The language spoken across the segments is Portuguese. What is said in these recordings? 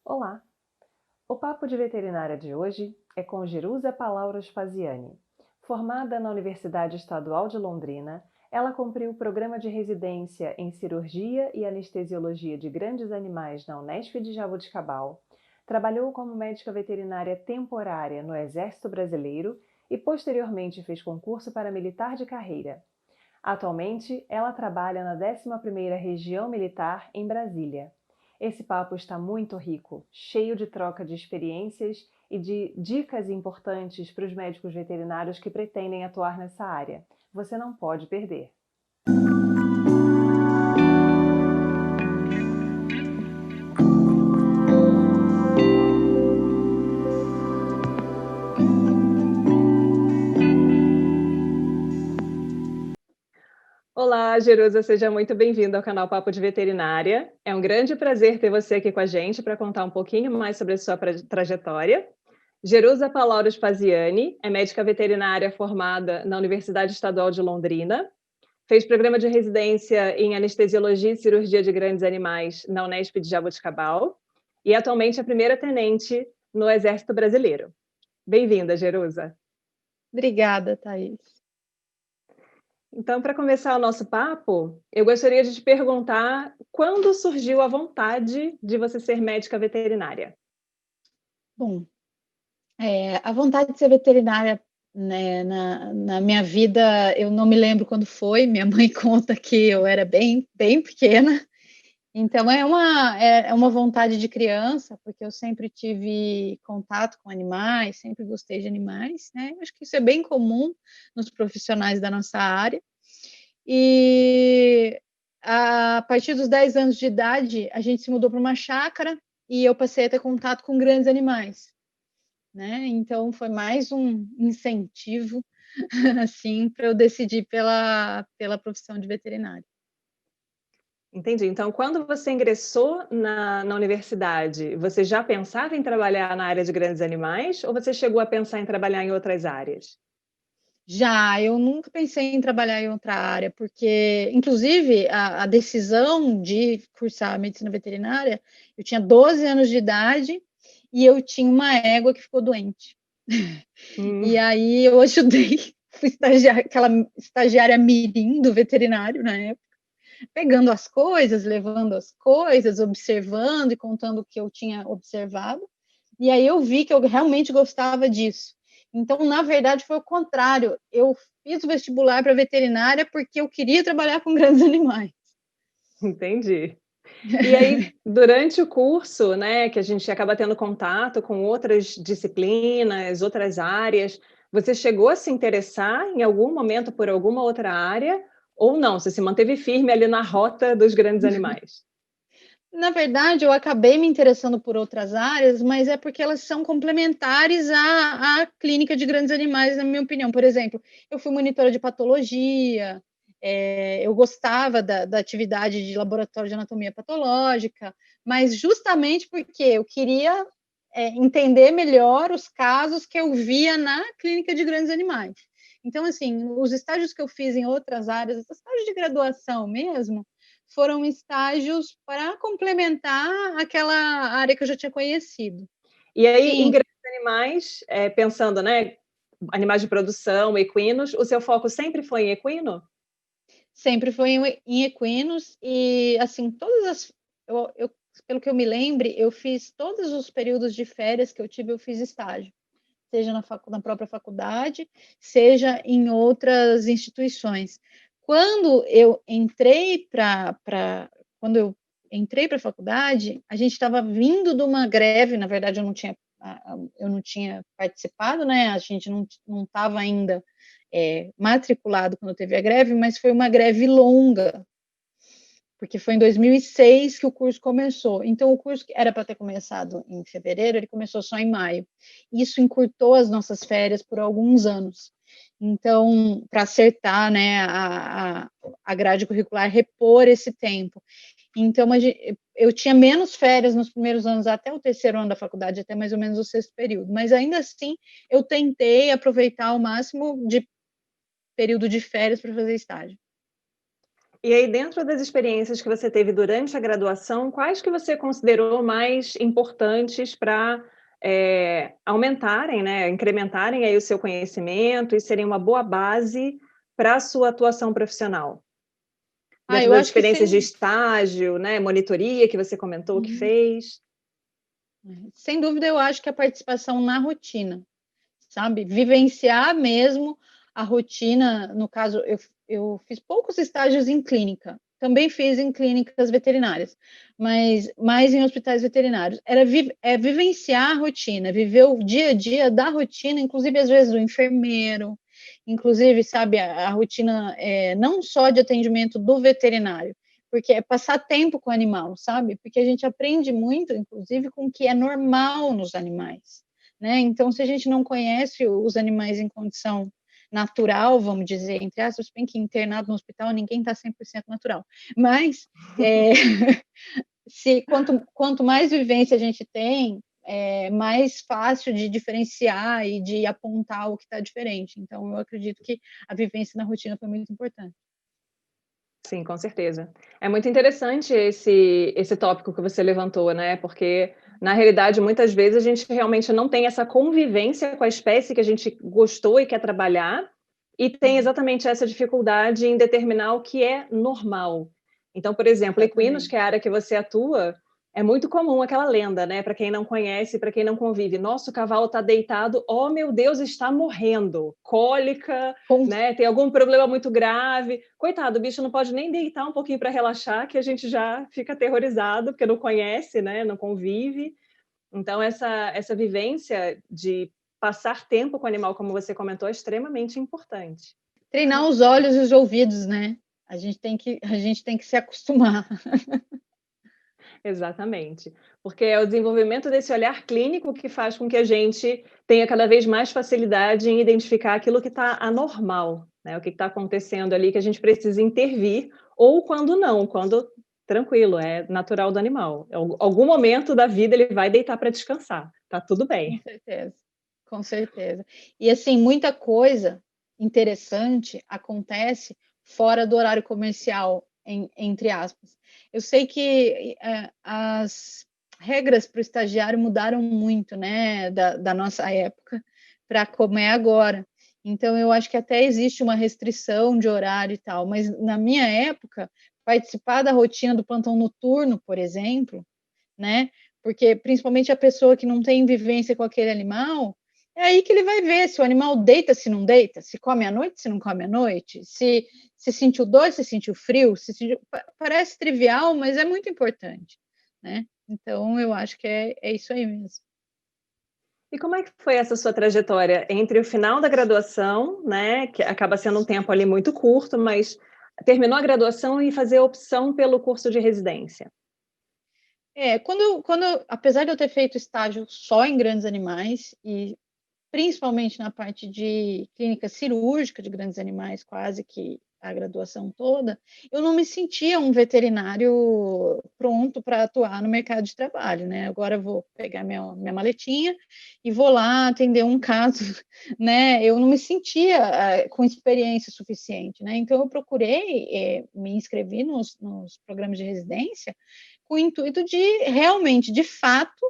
Olá! O Papo de Veterinária de hoje é com Jerusa Pallauro Spaziani. Formada na Universidade Estadual de Londrina, ela cumpriu o programa de residência em Cirurgia e Anestesiologia de Grandes Animais na Unesp de Jaboticabal, trabalhou como médica veterinária temporária no Exército Brasileiro e posteriormente fez concurso para militar de carreira. Atualmente, ela trabalha na 11ª Região Militar em Brasília. Esse papo está muito rico, cheio de troca de experiências e de dicas importantes para os médicos veterinários que pretendem atuar nessa área. Você não pode perder. Olá, Jerusa, seja muito bem-vinda ao canal Papo de Veterinária. É um grande prazer ter você aqui com a gente para contar um pouquinho mais sobre a sua trajetória. Jerusa Pallauro Spaziani é médica veterinária formada na Universidade Estadual de Londrina, fez programa de residência em Anestesiologia e Cirurgia de Grandes Animais na Unesp de Jaboticabal e atualmente é primeira tenente no Exército Brasileiro. Bem-vinda, Jerusa. Obrigada, Thaís. Então, para começar o nosso papo, eu gostaria de te perguntar quando surgiu a vontade de você ser médica veterinária? Bom, a vontade de ser veterinária, né, na minha vida, eu não me lembro quando foi, minha mãe conta que eu era bem pequena, então é uma vontade de criança, porque eu sempre tive contato com animais, sempre gostei de animais, né, acho que isso é bem comum nos profissionais da nossa área, e a partir dos 10 anos de idade, a gente se mudou para uma chácara, e eu passei a ter contato com grandes animais, né? Então foi mais um incentivo assim para eu decidir pela profissão de veterinário. Entendi. Então, quando você ingressou na universidade, você já pensava em trabalhar na área de grandes animais ou você chegou a pensar em trabalhar em outras áreas? Já, eu nunca pensei em trabalhar em outra área, porque, inclusive, a decisão de cursar medicina veterinária, eu tinha 12 anos de idade e eu tinha uma égua que ficou doente. E aí eu ajudei, fui estagiária, aquela estagiária mirim do veterinário na época, pegando as coisas, levando as coisas, observando e contando o que eu tinha observado. E aí eu vi que eu realmente gostava disso. Então, na verdade, foi o contrário. Eu fiz o vestibular para veterinária porque eu queria trabalhar com grandes animais. Entendi. E aí, durante o curso, né, que a gente acaba tendo contato com outras disciplinas, outras áreas, você chegou a se interessar em algum momento por alguma outra área ou não? Você se manteve firme ali na rota dos grandes animais? Na verdade, eu acabei me interessando por outras áreas, mas é porque elas são complementares à clínica de grandes animais, na minha opinião. Por exemplo, eu fui monitora de patologia, eu gostava da atividade de laboratório de anatomia patológica, mas justamente porque eu queria entender melhor os casos que eu via na clínica de grandes animais. Então, assim, os estágios que eu fiz em outras áreas, estágios de graduação mesmo, foram estágios para complementar aquela área que eu já tinha conhecido. E aí, em Sim, grandes animais, pensando, né, animais de produção, equinos, o seu foco sempre foi em equino? sempre foi em equinos e, assim, todas as eu pelo que eu me lembre, eu fiz todos os períodos de férias que eu tive, eu fiz estágio, seja na própria faculdade, seja em outras instituições. Quando eu entrei para quando eu entrei para a faculdade, a gente estava vindo de uma greve, na verdade eu não tinha participado, né, a gente não estava ainda, matriculado quando teve a greve, mas foi uma greve longa, porque foi em 2006 que o curso começou. Então, o curso que era para ter começado em fevereiro, ele começou só em maio. Isso encurtou as nossas férias por alguns anos. Então, para acertar, né, a grade curricular, repor esse tempo. Então, eu tinha menos férias nos primeiros anos, até o terceiro ano da faculdade, até mais ou menos o sexto período. Mas, ainda assim, eu tentei aproveitar o máximo de período de férias para fazer estágio. E aí, dentro das experiências que você teve durante a graduação, quais que você considerou mais importantes para aumentarem, né, incrementarem aí o seu conhecimento e serem uma boa base para a sua atuação profissional? Dentro Eu das acho que experiências de sem, estágio, né, monitoria que você comentou que Uhum. fez. Sem dúvida, eu acho que a participação na rotina, sabe? Vivenciar mesmo a rotina. No caso, eu fiz poucos estágios em clínica, também fiz em clínicas veterinárias, mas mais em hospitais veterinários. Era vivenciar a rotina, viver o dia a dia da rotina, inclusive às vezes do enfermeiro, inclusive, sabe, a rotina não só de atendimento do veterinário, porque é passar tempo com o animal, sabe? Porque a gente aprende muito, inclusive, com o que é normal nos animais, né? Então, se a gente não conhece os animais em condição natural, vamos dizer, entre aspas, bem que internado no hospital ninguém está 100% natural, mas quanto mais vivência a gente tem, é mais fácil de diferenciar e de apontar o que está diferente. Então, eu acredito que a vivência na rotina foi muito importante. Sim, com certeza. É muito interessante esse tópico que você levantou, né, porque, na realidade, muitas vezes a gente realmente não tem essa convivência com a espécie que a gente gostou e quer trabalhar, e tem exatamente essa dificuldade em determinar o que é normal. Então, por exemplo, equinos, Exatamente. que é a área que você atua, é muito comum aquela lenda, né, para quem não conhece, para quem não convive: "Nossa, o cavalo está deitado, oh meu Deus, está morrendo, cólica, Com né, tem algum problema muito grave. Coitado, o bicho não pode nem deitar um pouquinho para relaxar, que a gente já fica aterrorizado, porque não conhece, né, não convive. Então essa vivência de passar tempo com o animal, como você comentou, é extremamente importante. treinar os olhos e os ouvidos, né? A gente tem que se acostumar. Exatamente. Porque é o desenvolvimento desse olhar clínico que faz com que a gente tenha cada vez mais facilidade em identificar aquilo que está anormal, né? O que está acontecendo ali, que a gente precisa intervir, ou quando não, quando tranquilo, é natural do animal. Em algum momento da vida ele vai deitar para descansar, tá tudo Com bem. certeza, com certeza. E assim, muita coisa interessante acontece fora do horário comercial, entre aspas. Eu sei que as regras para o estagiário mudaram muito, né, da nossa época para como é agora. Então, eu acho que até existe uma restrição de horário e tal, mas na minha época, participar da rotina do plantão noturno, por exemplo, né? Porque principalmente a pessoa que não tem vivência com aquele animal, é aí que ele vai ver se o animal deita, se não deita, se come à noite, se não come à noite, se sentiu dor, se sentiu frio, se sentiu... Parece trivial, mas é muito importante, né? Então eu acho que é isso aí mesmo. E como é que foi essa sua trajetória entre o final da graduação, né, que acaba sendo um tempo ali muito curto, mas terminou a graduação e fazer a opção pelo curso de residência? Apesar de eu ter feito estágio só em grandes animais e principalmente na parte de clínica cirúrgica de grandes animais, quase que a graduação toda, eu não me sentia um veterinário pronto para atuar no mercado de trabalho, né? Agora eu vou pegar minha maletinha e vou lá atender um caso, né? Eu não me sentia com experiência suficiente, né? Então eu procurei me inscrever nos programas de residência com o intuito de realmente, de fato,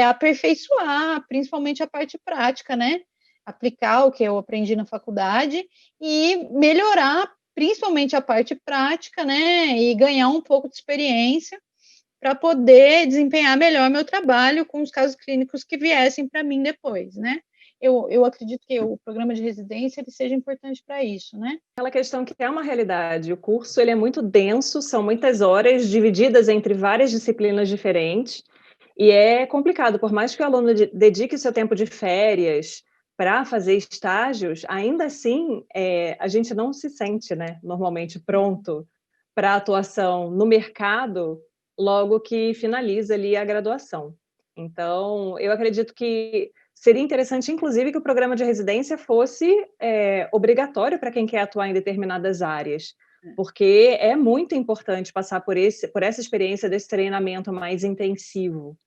aperfeiçoar, principalmente a parte prática, né? Aplicar o que eu aprendi na faculdade e melhorar, principalmente a parte prática, né? E ganhar um pouco de experiência para poder desempenhar melhor meu trabalho com os casos clínicos que viessem para mim depois, né? Eu acredito que o programa de residência ele seja importante para isso, né? Aquela questão que é uma realidade, o curso ele é muito denso, são muitas horas divididas entre várias disciplinas diferentes, e é complicado, por mais que o aluno dedique o seu tempo de férias para fazer estágios, ainda assim, a gente não se sente, né, normalmente pronto para atuação no mercado logo que finaliza ali a graduação. Então, eu acredito que seria interessante, inclusive, que o programa de residência fosse obrigatório para quem quer atuar em determinadas áreas, porque é muito importante passar por essa experiência desse treinamento mais intensivo.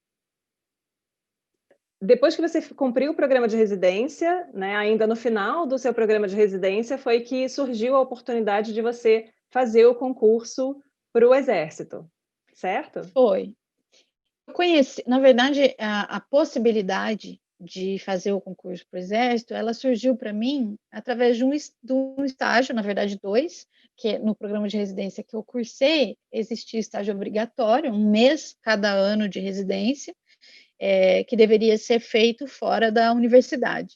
Depois que você cumpriu o programa de residência, né, ainda no final do seu programa de residência, foi que surgiu a oportunidade de você fazer o concurso para o Exército, certo? Foi. Eu conheci, na verdade, a possibilidade de fazer o concurso para o Exército, ela surgiu para mim através de um estágio, na verdade, dois, que no programa de residência que eu cursei, existia estágio obrigatório, um mês cada ano de residência, que deveria ser feito fora da universidade.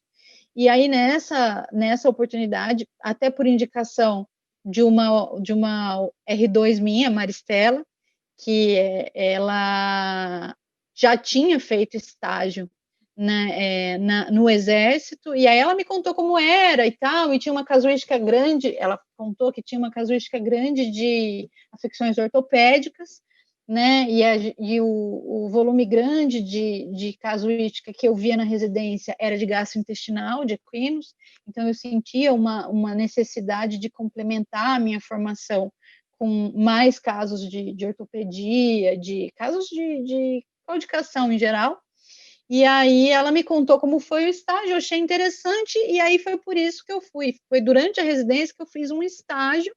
E aí, nessa oportunidade, até por indicação de uma R2 minha, Maristela, que ela já tinha feito estágio, né, no Exército, e aí ela me contou como era e tal, e tinha uma casuística grande, ela contou que tinha uma casuística grande de afecções ortopédicas, né, e o volume grande de casuística que eu via na residência era de gastrointestinal, de equinos, então eu sentia uma necessidade de complementar a minha formação com mais casos de ortopedia, de casos de claudicação em geral. E aí ela me contou como foi o estágio, eu achei interessante, e aí foi por isso que eu fui. Foi durante a residência que eu fiz um estágio,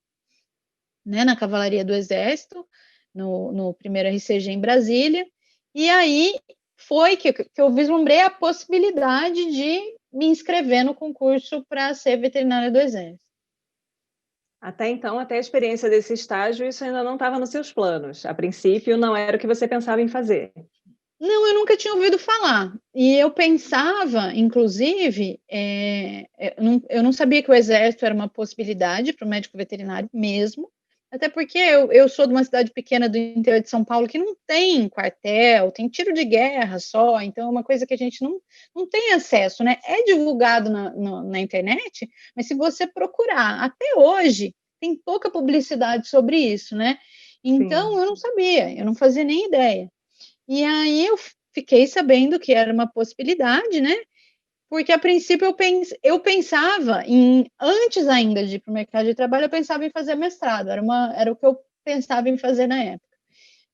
né, na Cavalaria do Exército, no primeiro RCG em Brasília, e aí foi que eu vislumbrei a possibilidade de me inscrever no concurso para ser veterinária do Exército. Até então, até a experiência desse estágio, isso ainda não estava nos seus planos. A princípio, não era o que você pensava em fazer. Não, eu nunca tinha ouvido falar. E eu pensava, inclusive, eu não sabia que o Exército era uma possibilidade para o médico veterinário mesmo, até porque eu sou de uma cidade pequena do interior de São Paulo que não tem quartel, tem tiro de guerra só, então é uma coisa que a gente não tem acesso, né? É divulgado na internet, mas se você procurar, até hoje, tem pouca publicidade sobre isso, né? Então, Sim. eu não sabia, eu não fazia nem ideia. E aí eu fiquei sabendo que era uma possibilidade, né? Porque a princípio eu pensava antes ainda de ir para o mercado de trabalho, eu pensava em fazer mestrado, era o que eu pensava em fazer na época.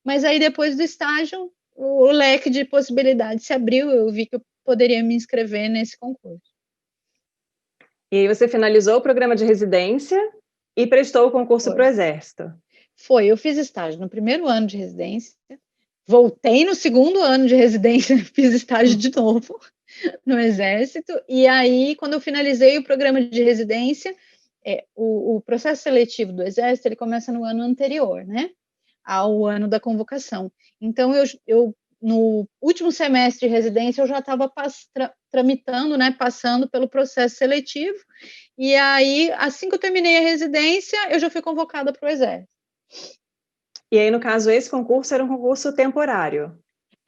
Mas aí depois do estágio, o leque de possibilidades se abriu, eu vi que eu poderia me inscrever nesse concurso. E aí você finalizou o programa de residência e prestou o concurso para o Exército. Foi, eu fiz estágio no primeiro ano de residência, voltei no segundo ano de residência, fiz estágio de novo no Exército, e aí, quando eu finalizei o programa de residência, o processo seletivo do Exército, ele começa no ano anterior, né, ao ano da convocação. Então, eu no último semestre de residência, eu já estava tramitando, né, passando pelo processo seletivo, e aí, assim que eu terminei a residência, eu já fui convocada para o Exército. E aí, no caso, esse concurso era um concurso temporário?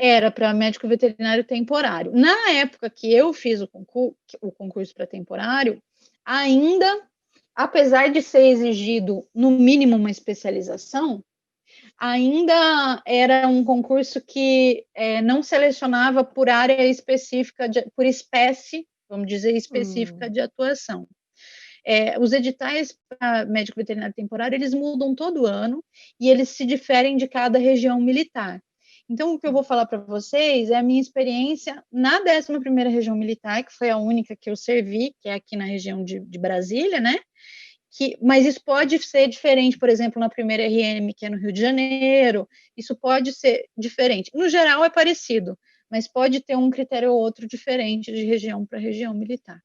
Era para médico veterinário temporário. Na época que eu fiz o concurso para temporário, ainda, apesar de ser exigido no mínimo uma especialização, ainda era um concurso que não selecionava por área específica, por espécie, vamos dizer, específica de atuação. Os editais para médico veterinário temporário, eles mudam todo ano e eles se diferem de cada região militar. Então, o que eu vou falar para vocês é a minha experiência na 11ª Região Militar, que foi a única que eu servi, que é aqui na região de Brasília, né? Mas isso pode ser diferente, por exemplo, na primeira RM, que é no Rio de Janeiro, isso pode ser diferente. No geral, é parecido, mas pode ter um critério ou outro diferente de região para região militar.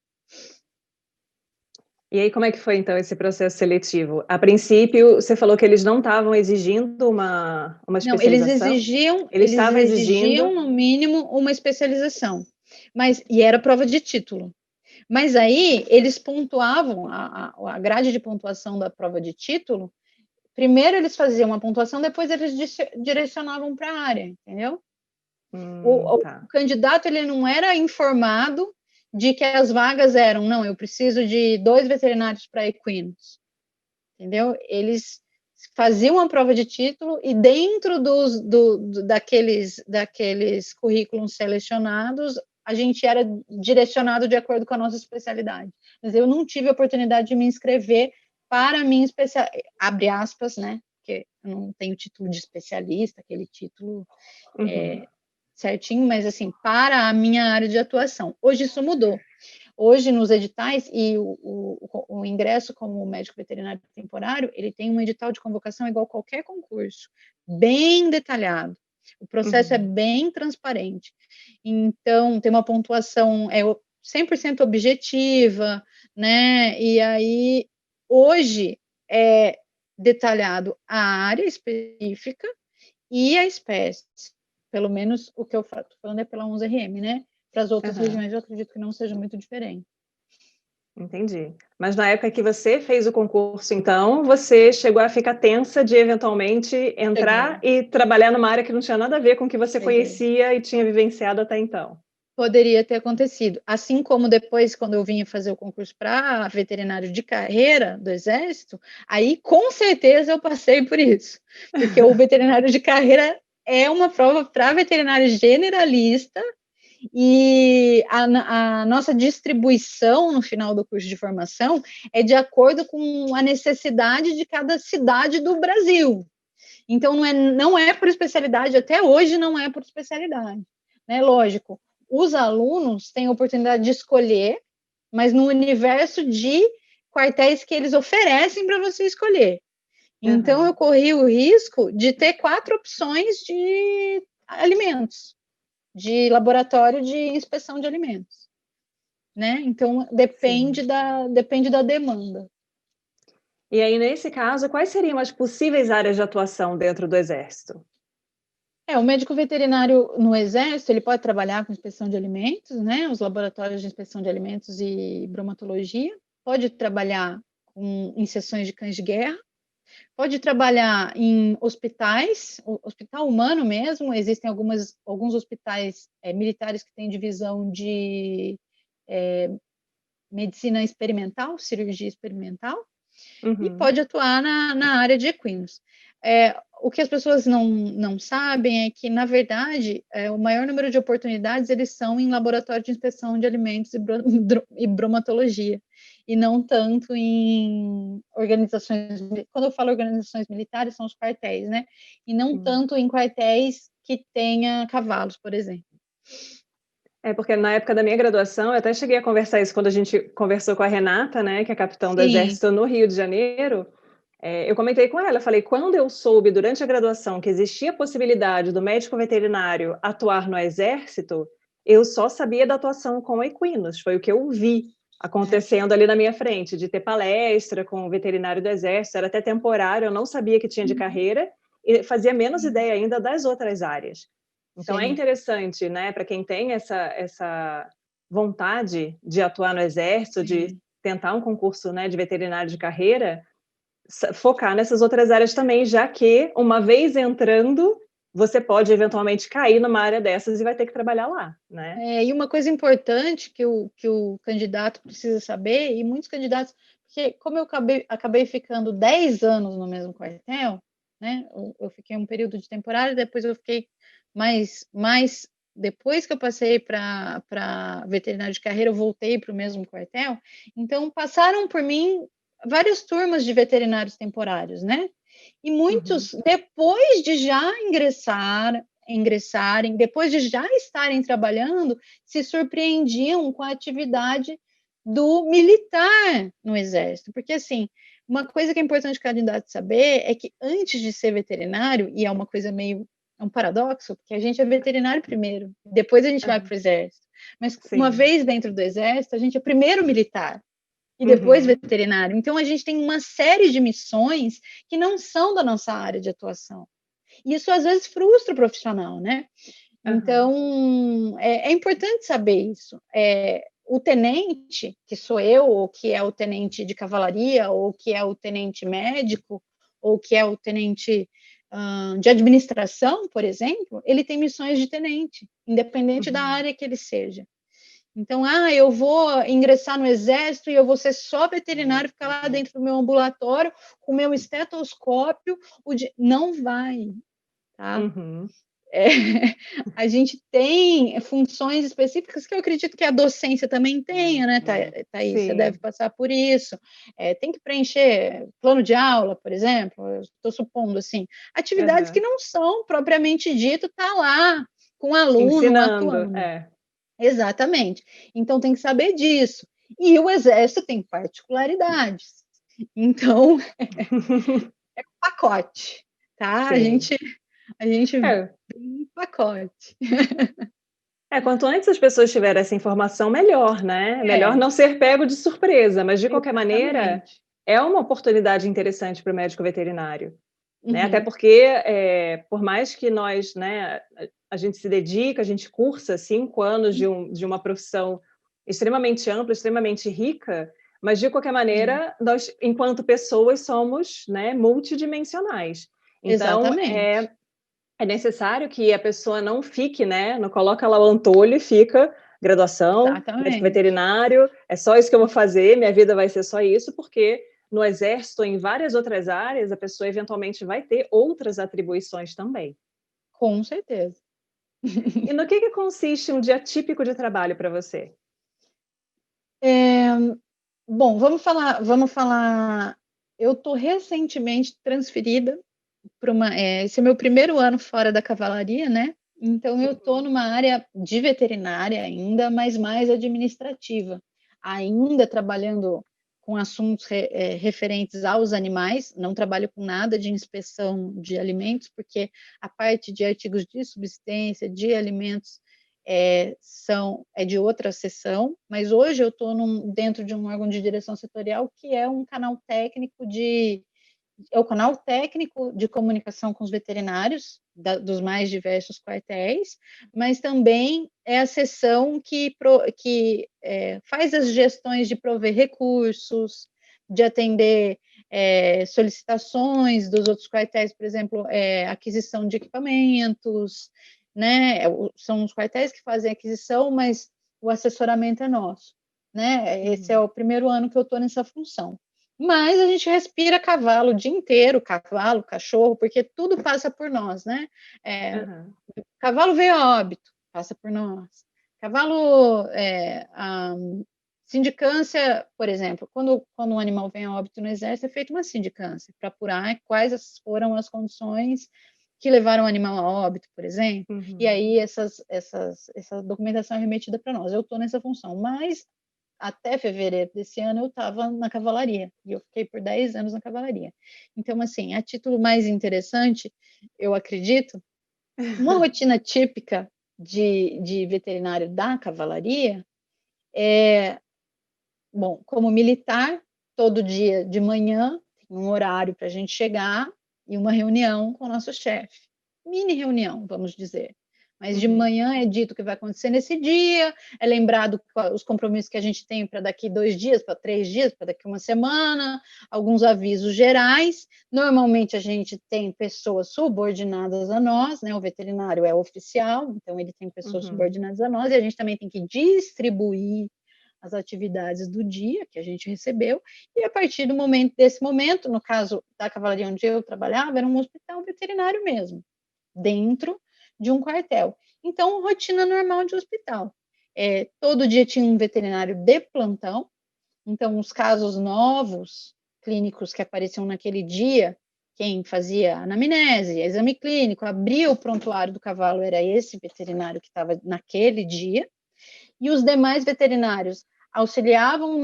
E aí, como é que foi, então, esse processo seletivo? A princípio, você falou que eles não estavam exigindo uma Não, eles especialização? exigiam, no mínimo, uma especialização. E era prova de título. Mas aí, eles pontuavam, a grade de pontuação da prova de título, primeiro eles faziam uma pontuação, depois eles direcionavam para a área, entendeu? O candidato, ele não era informado de que as vagas eram, não, eu preciso de 2 veterinários para equinos, entendeu? Eles faziam uma prova de título e dentro daqueles currículos selecionados, a gente era direcionado de acordo com a nossa especialidade. Mas eu não tive a oportunidade de me inscrever para a minha especialidade, abre aspas, né? Porque eu não tenho título de especialista, aquele título certinho, mas assim, para a minha área de atuação. Hoje isso mudou. Hoje, nos editais, e o ingresso como médico veterinário temporário, ele tem um edital de convocação igual a qualquer concurso, bem detalhado. O processo é bem transparente. Então, tem uma pontuação 100% objetiva, né? E aí, hoje, é detalhado a área específica e a espécie. Pelo menos o que eu estou falando é pela 11RM, né? Para as outras regiões, eu acredito que não seja muito diferente. Entendi. Mas na época que você fez o concurso, então, você chegou a ficar tensa de eventualmente entrar e trabalhar numa área que não tinha nada a ver com o que você conhecia e tinha vivenciado até então? Poderia ter acontecido. Assim como depois, quando eu vinha fazer o concurso para veterinário de carreira do Exército, aí com certeza eu passei por isso. Porque o veterinário de carreira é uma prova para veterinário generalista e a nossa distribuição no final do curso de formação é de acordo com a necessidade de cada cidade do Brasil. Então, não é por especialidade, até hoje não é por especialidade. Né? Lógico, os alunos têm a oportunidade de escolher, mas no universo de quartéis que eles oferecem para você escolher. Então, eu corri o risco de ter 4 opções de alimentos, de laboratório de inspeção de alimentos. Né? Então, depende da demanda. E aí, nesse caso, quais seriam as possíveis áreas de atuação dentro do Exército? O médico veterinário no Exército, ele pode trabalhar com inspeção de alimentos, né? Os laboratórios de inspeção de alimentos e bromatologia. Pode trabalhar em sessões de cães de guerra. Pode trabalhar em hospitais, hospital humano mesmo. Existem alguns hospitais militares que têm divisão de medicina experimental, cirurgia experimental. E pode atuar na área de equinos. O que as pessoas não sabem é que, na verdade, o maior número de oportunidades eles são em laboratório de inspeção de alimentos e bromatologia, e não tanto em organizações. Quando eu falo organizações militares, são os quartéis, né? E não tanto em quartéis que tenha cavalos, por exemplo. Porque na época da minha graduação, eu até cheguei a conversar isso quando a gente conversou com a Renata, né, que é capitão do Exército no Rio de Janeiro. Eu comentei com ela, falei, quando eu soube durante a graduação que existia a possibilidade do médico veterinário atuar no Exército, eu só sabia da atuação com equinos, foi o que eu vi acontecendo ali na minha frente, de ter palestra com o veterinário do Exército, era até temporário, eu não sabia que tinha de carreira, e fazia menos ideia ainda das outras áreas. Então, é interessante, né, para quem tem essa vontade de atuar no Exército, de tentar um concurso, né, de veterinário de carreira, focar nessas outras áreas também, já que, uma vez entrando, você pode eventualmente cair numa área dessas e vai ter que trabalhar lá, né? E uma coisa importante que o candidato precisa saber, e muitos candidatos, porque como eu acabei ficando 10 anos no mesmo quartel, né? Eu fiquei um período de temporário, depois eu fiquei mais depois que eu passei para veterinário de carreira, eu voltei para o mesmo quartel. Então, passaram por mim várias turmas de veterinários temporários, né? E muitos, depois de já ingressarem, depois de já estarem trabalhando, se surpreendiam com a atividade do militar no Exército. Porque, assim, uma coisa que é importante o candidato saber é que antes de ser veterinário, e é uma coisa meio um paradoxo, porque a gente é veterinário primeiro, depois a gente vai para o Exército. Mas uma vez dentro do Exército, a gente é primeiro militar e depois veterinário. Então, a gente tem uma série de missões que não são da nossa área de atuação. E isso, às vezes, frustra o profissional, né? Então, é importante saber isso. O tenente, que sou eu, ou que é o tenente de cavalaria, ou que é o tenente médico, ou que é o tenente de administração, por exemplo, ele tem missões de tenente, independente da área que ele seja. Então, eu vou ingressar no Exército e eu vou ser só veterinário, ficar lá dentro do meu ambulatório com o meu estetoscópio. Não vai, tá? A gente tem funções específicas que eu acredito que a docência também tenha, né, Thaís? Você deve passar por isso. Tem que preencher plano de aula, por exemplo, eu estou supondo, assim, atividades que não são propriamente dito, tá lá com o aluno ensinando, atuando. Exatamente. Então tem que saber disso. E o exército tem particularidades. Então é um pacote, tá? Sim. A gente É. vem um pacote. Quanto antes as pessoas tiverem essa informação, melhor, né? Melhor É, não ser pego de surpresa, mas de qualquer maneira, exatamente. é uma oportunidade interessante para o médico veterinário, né? Até Uhum, porque, por mais que nós, né, a gente se dedica, a gente cursa 5 anos de uma profissão extremamente ampla, extremamente rica, mas de qualquer sim, maneira, nós, enquanto pessoas, somos, né, multidimensionais. Então, exatamente. é necessário que a pessoa não fique, né, não coloca lá o antolho e fica graduação, médico Exatamente. veterinário, é só isso que eu vou fazer, minha vida vai ser só isso, porque no exército, em várias outras áreas, a pessoa eventualmente vai ter outras atribuições também. Com certeza. E no que consiste um dia típico de trabalho para você? É, bom, vamos falar. Eu estou recentemente transferida para uma. Esse é meu primeiro ano fora da cavalaria, né? Então eu estou Uhum. numa área de veterinária ainda, mas mais administrativa, ainda trabalhando com assuntos referentes aos animais. Não trabalho com nada de inspeção de alimentos, porque a parte de artigos de subsistência, de alimentos, é de outra seção, mas hoje eu estou dentro de um órgão de direção setorial que é um canal técnico é o canal técnico de comunicação com os veterinários dos mais diversos quartéis, mas também é a seção que faz as gestões de prover recursos, de atender solicitações dos outros quartéis, por exemplo, aquisição de equipamentos, né? São os quartéis que fazem a aquisição, mas o assessoramento é nosso, né? Esse é Uhum. o primeiro ano que eu estou nessa função. Mas a gente respira cavalo o dia inteiro, cavalo, cachorro, porque tudo passa por nós, né? É, Aham. cavalo veio a óbito, passa por nós. Cavalo, a sindicância, por exemplo, quando um animal vem a óbito no exército, é feita uma sindicância para apurar quais foram as condições que levaram o animal a óbito, por exemplo. E Uhum. aí essa documentação é remetida para nós. Eu estou nessa função, mas até fevereiro desse ano eu estava na cavalaria, e eu fiquei por 10 anos na cavalaria. Então, assim, a título mais interessante, eu acredito, uma rotina típica de veterinário da cavalaria é, bom, como militar, todo dia de manhã, tem um horário para a gente chegar e uma reunião com o nosso chefe. Mini reunião, vamos dizer. Mas de Uhum. manhã é dito o que vai acontecer nesse dia, é lembrado os compromissos que a gente tem para daqui 2 dias, para 3 dias, para daqui uma semana, alguns avisos gerais. Normalmente a gente tem pessoas subordinadas a nós, né? O veterinário é oficial, então ele tem pessoas Uhum. subordinadas a nós, e a gente também tem que distribuir as atividades do dia que a gente recebeu, e a partir desse momento, no caso da cavalaria onde eu trabalhava, era um hospital veterinário mesmo, dentro de um quartel. Então, rotina normal de hospital. Todo dia tinha um veterinário de plantão, então os casos novos, clínicos que apareciam naquele dia, quem fazia anamnese, exame clínico, abria o prontuário do cavalo, era esse veterinário que estava naquele dia, e os demais veterinários auxiliavam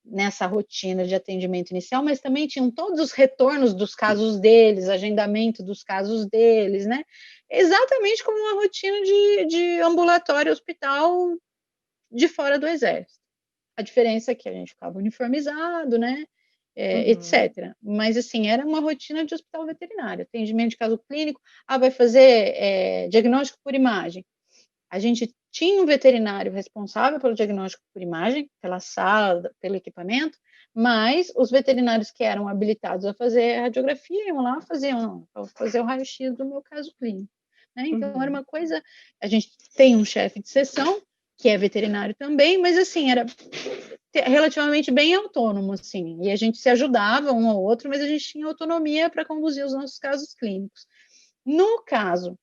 nessa rotina de atendimento inicial, mas também tinham todos os retornos dos casos deles, agendamento dos casos deles, né? Exatamente como uma rotina de ambulatório hospital de fora do exército. A diferença é que a gente ficava uniformizado, né? Uhum. Etc. Mas, assim, era uma rotina de hospital veterinário, atendimento de caso clínico, vai fazer diagnóstico por imagem. A gente tinha um veterinário responsável pelo diagnóstico por imagem, pela sala, pelo equipamento, mas os veterinários que eram habilitados a fazer a radiografia iam lá fazer o raio-x do meu caso clínico. Né? Então, era Uhum. uma coisa. A gente tem um chefe de seção, que é veterinário também, mas assim, era relativamente bem autônomo, assim, e a gente se ajudava um ao outro, mas a gente tinha autonomia para conduzir os nossos casos clínicos. No caso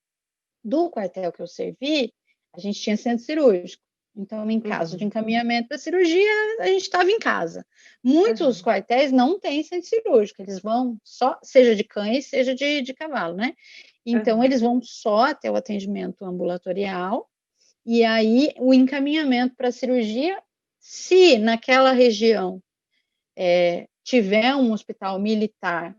do quartel que eu servi, a gente tinha centro cirúrgico. Então, em caso de Uhum. encaminhamento para cirurgia, a gente estava em casa. Muitos Aham. quartéis não têm centro cirúrgico, eles vão só, seja de cães, seja de cavalo, né? Então, eles vão só até o atendimento ambulatorial, e aí o encaminhamento para a cirurgia, se naquela região tiver um hospital militar.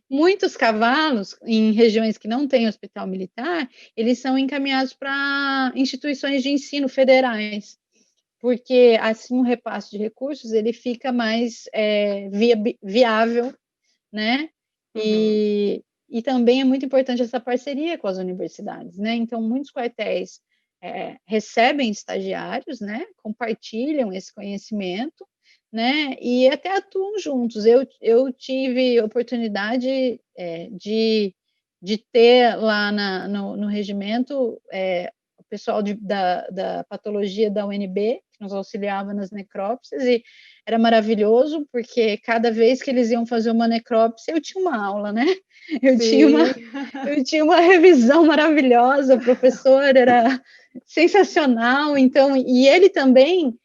Muitos cavalos, em regiões que não tem hospital militar, eles são encaminhados para instituições de ensino federais, porque assim o repasse de recursos ele fica mais viável, né? E também é muito importante essa parceria com as universidades, né? Então, muitos quartéis recebem estagiários, né? Compartilham esse conhecimento, né? E até atuam juntos. Eu tive oportunidade de ter lá no regimento o pessoal da patologia da UNB, que nos auxiliava nas necrópsias, e era maravilhoso, porque cada vez que eles iam fazer uma necrópsia, eu tinha uma aula, né? Eu tinha uma revisão maravilhosa, o professor era sensacional, então, e ele também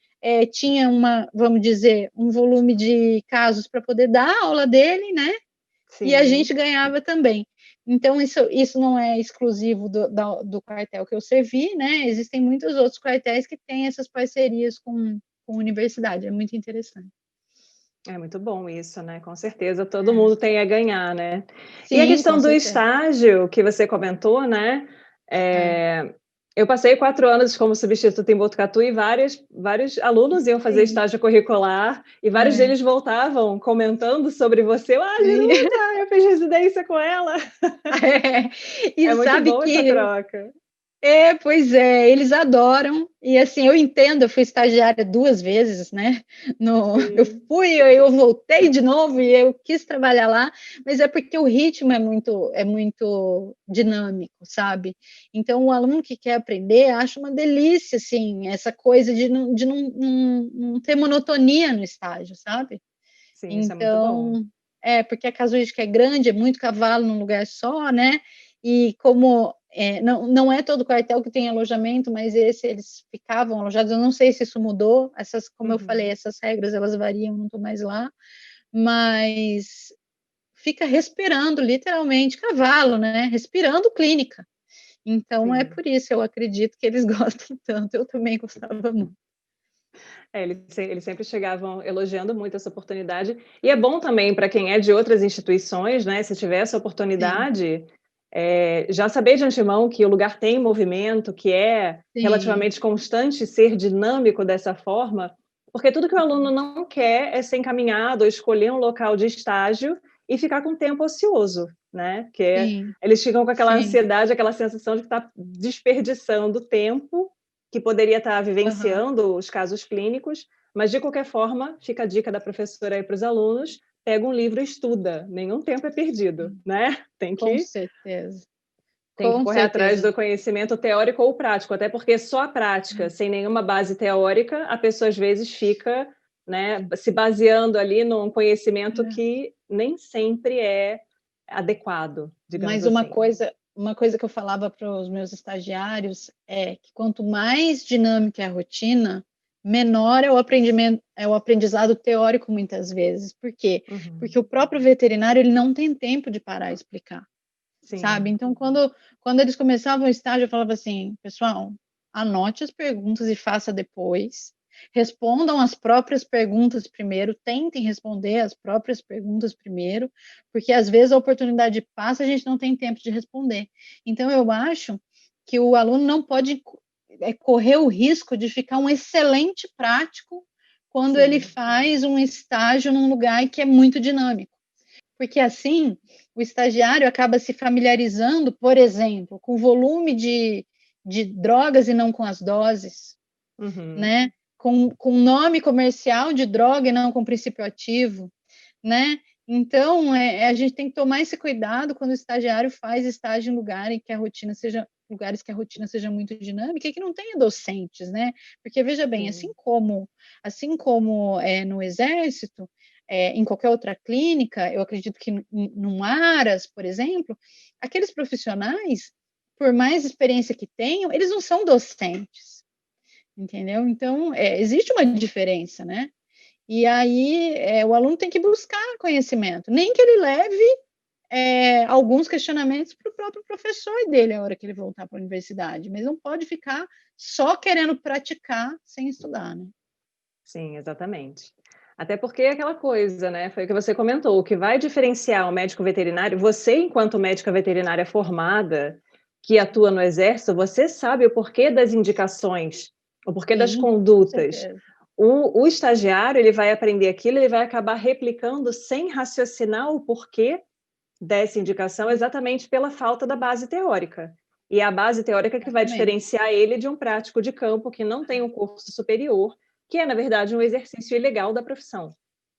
tinha vamos dizer, um volume de casos para poder dar a aula dele, né? Sim. E a gente ganhava também. Então, isso não é exclusivo do quartel que eu servi, né? Existem muitos outros quartéis que têm essas parcerias com a universidade, é muito interessante. É muito bom isso, né? Com certeza, todo mundo tem a ganhar, né? Sim, e a questão do estágio que você comentou, né? Eu passei 4 anos como substituta em Botucatu e vários alunos iam fazer estágio curricular e vários deles voltavam comentando sobre você. Jerusa, eu fiz residência com ela. E muito sabe boa essa troca. Pois é, eles adoram, e assim, eu entendo, eu fui estagiária 2 vezes, né, eu voltei de novo e eu quis trabalhar lá, mas é porque o ritmo é muito dinâmico, sabe, então o aluno que quer aprender acha uma delícia, assim, essa coisa de não ter monotonia no estágio, sabe? Sim, isso é muito bom. Porque a casuística é grande, é muito cavalo num lugar só, né, e como não é todo quartel que tem alojamento, mas eles ficavam alojados. Eu não sei se isso mudou. Como eu falei, essas regras elas variam, não estou mais lá, mas fica respirando literalmente cavalo, né? Respirando clínica. Então é por isso, eu acredito que eles gostam tanto. Eu também gostava muito. Eles sempre chegavam elogiando muito essa oportunidade. E é bom também para quem é de outras instituições, né? Se tiver essa oportunidade, já saber de antemão que o lugar tem movimento, que é relativamente constante ser dinâmico dessa forma, porque tudo que o aluno não quer é ser encaminhado ou escolher um local de estágio e ficar com tempo ocioso, né? Porque eles ficam com aquela ansiedade, aquela sensação de que está desperdiçando tempo que poderia estar vivenciando os casos clínicos, mas de qualquer forma, fica a dica da professora aí para os alunos, pega um livro e estuda, nenhum tempo é perdido, né? Com certeza. Tem que correr atrás do conhecimento teórico ou prático, até porque só a prática, sem nenhuma base teórica, a pessoa às vezes fica, né, se baseando ali num conhecimento que nem sempre é adequado, digamos assim. Mas uma coisa que eu falava para os meus estagiários é que quanto mais dinâmica é a rotina, menor é o aprendizado teórico muitas vezes. Por quê? Porque o próprio veterinário ele não tem tempo de parar e explicar. Sabe? Então, quando eles começavam o estágio, eu falava assim, pessoal, anote as perguntas e faça depois. Respondam as próprias perguntas primeiro, tentem responder as próprias perguntas primeiro, porque às vezes a oportunidade passa e a gente não tem tempo de responder. Então, eu acho que o aluno não pode correr o risco de ficar um excelente prático quando ele faz um estágio num lugar que é muito dinâmico. Porque assim, o estagiário acaba se familiarizando, por exemplo, com o volume de drogas e não com as doses, né? Com o nome comercial de droga e não com o princípio ativo, né? Então, a gente tem que tomar esse cuidado quando o estagiário faz estágio em lugares que a rotina seja muito dinâmica e que não tenha docentes, né? Porque, veja bem, assim como no Exército, em qualquer outra clínica, eu acredito que no Aras, por exemplo, aqueles profissionais, por mais experiência que tenham, eles não são docentes, entendeu? Então, existe uma diferença, né? E aí, o aluno tem que buscar conhecimento, nem que ele leve alguns questionamentos para o próprio professor dele a hora que ele voltar para a universidade, mas não pode ficar só querendo praticar sem estudar, né? Sim, exatamente. Até porque é aquela coisa, né? Foi o que você comentou, o que vai diferenciar o médico veterinário, você, enquanto médica veterinária formada, que atua no exército, você sabe o porquê das indicações, o porquê das Sim, com condutas. certeza. O estagiário, ele vai aprender aquilo, ele vai acabar replicando sem raciocinar o porquê dessa indicação, exatamente pela falta da base teórica. E é a base teórica que vai Exatamente. diferenciar ele de um prático de campo que não tem um curso superior, que é, na verdade, um exercício ilegal da profissão.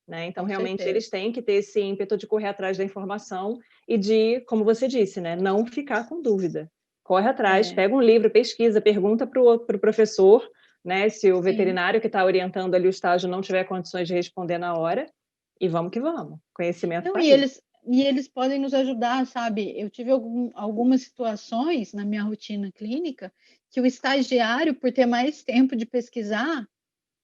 Né? Então, Com realmente, certeza. eles têm que ter esse ímpeto de correr atrás da informação e de, como você disse, né, não ficar com dúvida. Corre atrás, É, pega um livro, pesquisa, pergunta para o professor, né, se o sim. veterinário que está orientando ali o estágio não tiver condições de responder na hora, e vamos que vamos. Conhecimento Não, está aí. e eles podem nos ajudar, sabe? Eu tive algumas situações na minha rotina clínica que o estagiário, por ter mais tempo de pesquisar,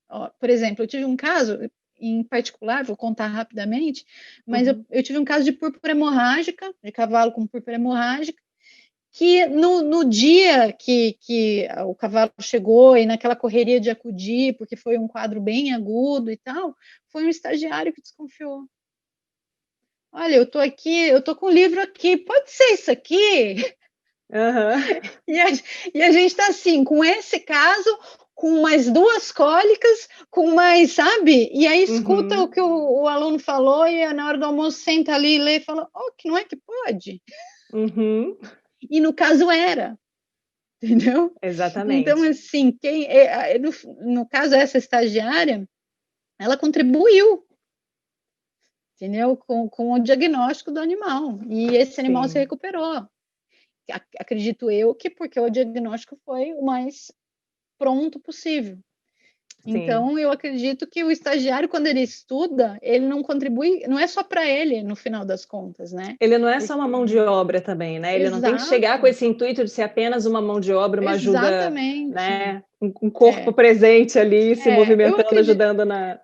ó, por exemplo, eu tive um caso em particular, vou contar rapidamente, mas Uhum. eu tive um caso de púrpura hemorrágica, de cavalo com púrpura hemorrágica, que no dia que o cavalo chegou e naquela correria de acudir, porque foi um quadro bem agudo e tal, foi um estagiário que desconfiou. Olha, eu tô aqui, eu tô com o livro aqui, pode ser isso aqui? Uhum. E a, e a gente está assim, com esse caso, com mais duas cólicas, com mais, sabe? E aí escuta o Uhum. que o aluno falou e na hora do almoço senta ali e lê e fala, oh, que não é que pode? Uhum. E no caso era, entendeu? Então, Exatamente. assim, no caso, essa estagiária, ela contribuiu, entendeu? Com o diagnóstico do animal. E esse animal se Sim, recuperou. Acredito eu que porque o diagnóstico foi o mais pronto possível. sim. Então, eu acredito que o estagiário, quando ele estuda, ele não contribui, não é só para ele, no final das contas, né? Ele não é só uma mão de Porque, obra também, né? Ele não tem que chegar com exato, esse intuito de ser apenas uma mão de obra, uma ajuda, exatamente. né? Um corpo É, presente ali, se eu movimentando, acredito, ajudando na.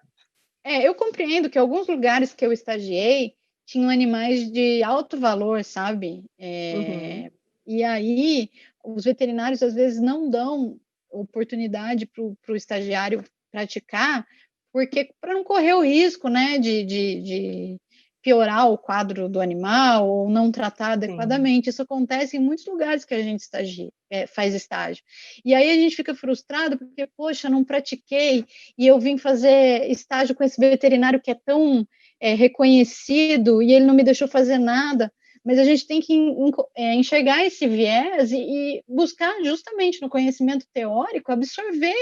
eu compreendo que alguns lugares que eu estagiei tinham animais de alto valor, sabe? Uhum. E aí, os veterinários às vezes não dão oportunidade para o estagiário praticar, porque para não correr o risco, né, de piorar o quadro do animal ou não tratar Sim. adequadamente. Isso acontece em muitos lugares que a gente faz estágio. E aí a gente fica frustrado porque, poxa, não pratiquei e eu vim fazer estágio com esse veterinário que é tão reconhecido e ele não me deixou fazer nada. Mas a gente tem que enxergar esse viés e buscar justamente no conhecimento teórico absorver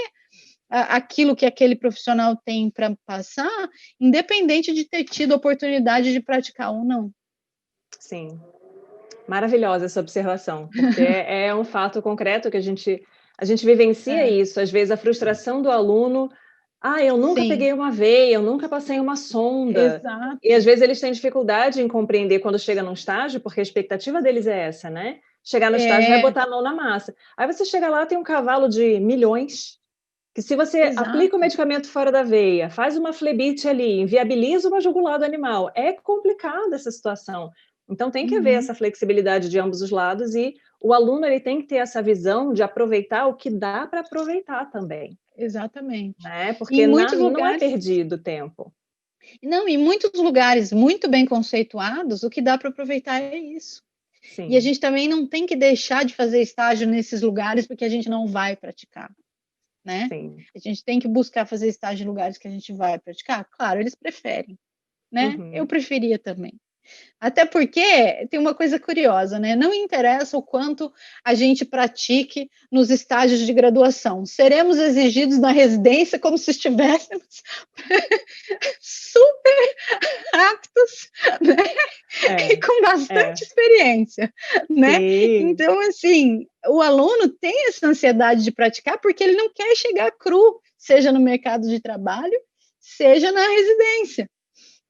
aquilo que aquele profissional tem para passar, independente de ter tido oportunidade de praticar ou não. Sim. Maravilhosa essa observação, porque é um fato concreto que a gente vivencia É, isso. Às vezes a frustração do aluno, eu nunca sim, peguei uma veia, eu nunca passei uma sonda. E às exato. vezes eles têm dificuldade em compreender quando chega num estágio, porque a expectativa deles é essa, né? Chegar no estágio vai É, botar a mão na massa. Aí você chega lá, tem um cavalo de milhões, que se você aplica o exato. medicamento fora da veia, faz uma flebite ali, inviabiliza uma jugular do animal, é complicada essa situação. Então tem que haver Uhum, essa flexibilidade de ambos os lados e o aluno ele tem que ter essa visão de aproveitar o que dá para aproveitar também, exatamente. né? E em Porque muitos não é lugares, perdido tempo. não, em muitos lugares muito bem conceituados, o que dá para aproveitar é isso. E a Sim, gente também não tem que deixar de fazer estágio nesses lugares porque a gente não vai praticar, né? sim. A gente tem que buscar fazer estágio em lugares que a gente vai praticar. Claro, eles preferem, né? Eu Uhum. preferia também. Até porque tem uma coisa curiosa, né? Não interessa o quanto a gente pratique nos estágios de graduação. Seremos exigidos na residência como se estivéssemos super aptos, né? E É, com bastante é. experiência, né? Sim. Então, assim, o aluno tem essa ansiedade de praticar porque ele não quer chegar cru, seja no mercado de trabalho, seja na residência,